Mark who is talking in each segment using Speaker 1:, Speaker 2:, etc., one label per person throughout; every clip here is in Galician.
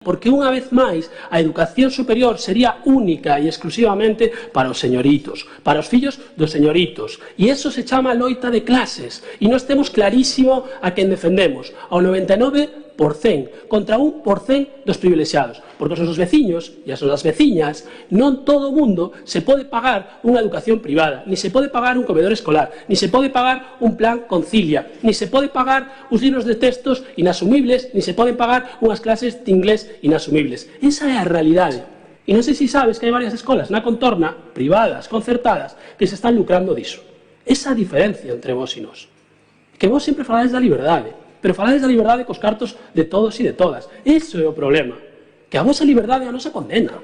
Speaker 1: Porque unha vez máis a educación superior sería única e exclusivamente para os señoritos, para os fillos dos señoritos. E iso se chama loita de clases. E nós temos clarísimo a quen defendemos, ao 99% contra 1% dos privilexiados. Porque os nosos veciños e as nosas veciñas non todo o mundo se pode pagar unha educación privada, ni se pode pagar un comedor escolar, ni se pode pagar un plan Concilia, ni se pode pagar uns libros de textos inasumibles, ni se poden pagar unhas clases de inglés inasumibles. Esa é a realidade. E non sei se sabes que hai varias escolas na contorna, privadas, concertadas, que se están lucrando diso. Esa diferencia entre vos e nós. Que vos sempre falades da liberdade, pero falades da liberdade cos cartos de todos e de todas. Iso é o problema. Que a vosa liberdade é a nosa condena.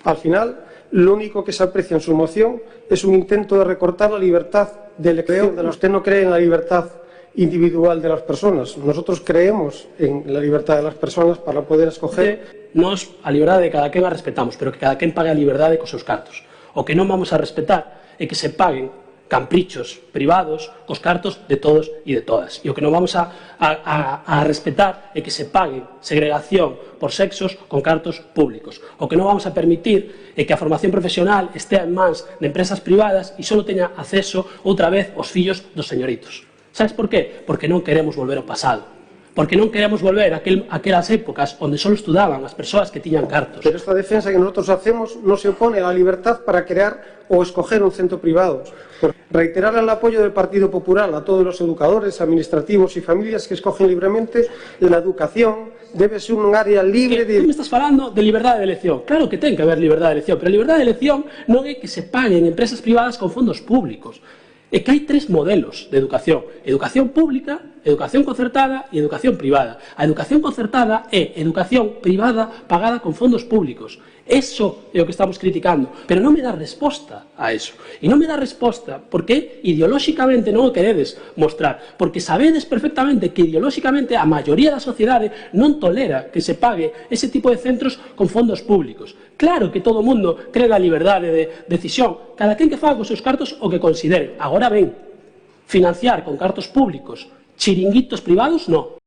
Speaker 2: Al final, lo único que se aprecia en su moción es un intento de recortar la libertad de elección. Usted no cree en la libertad individual de las personas. Nosotros creemos en la libertad de las personas para poder escoger.
Speaker 1: Nós a liberdade de cada quen a respetamos, pero que cada quen pague a liberdade cos seus cartos. O que non vamos a respetar é que se paguen caprichos privados cos cartos de todos e de todas. E o que non vamos a respetar é que se pague segregación por sexos con cartos públicos. O que non vamos a permitir é que a formación profesional estea en mans de empresas privadas e só teña acceso outra vez os fillos dos señoritos. Sabes por qué? Porque non queremos volver ao pasado. Porque non queremos volver a aquelas épocas onde só estudaban as persoas que tiñan cartos.
Speaker 2: Pero esta defensa que nosotros hacemos no se opone a la libertad para crear o escoger un centro privado. Reiterar el apoyo del Partido Popular a todos los educadores, administrativos y familias que escogen libremente la educación debe ser un área libre de...
Speaker 1: Tú me estás falando de liberdade de elección. Claro que ten que haber liberdade de elección, pero a liberdade de elección non é que se paguen empresas privadas con fondos públicos. É que hai tres modelos de educación. Educación pública, educación concertada e educación privada. A educación concertada é educación privada pagada con fondos públicos. Eso é o que estamos criticando. Pero non me dá resposta a eso. E non me dá resposta porque ideolóxicamente non o queredes mostrar. Porque sabedes perfectamente que ideolóxicamente a maioría da sociedade non tolera que se pague ese tipo de centros con fondos públicos. Claro que todo o mundo cree na liberdade de decisión. Cada quen que faga cos seus cartos o que considere. Agora ben, financiar con cartos públicos chiringuitos privados, non.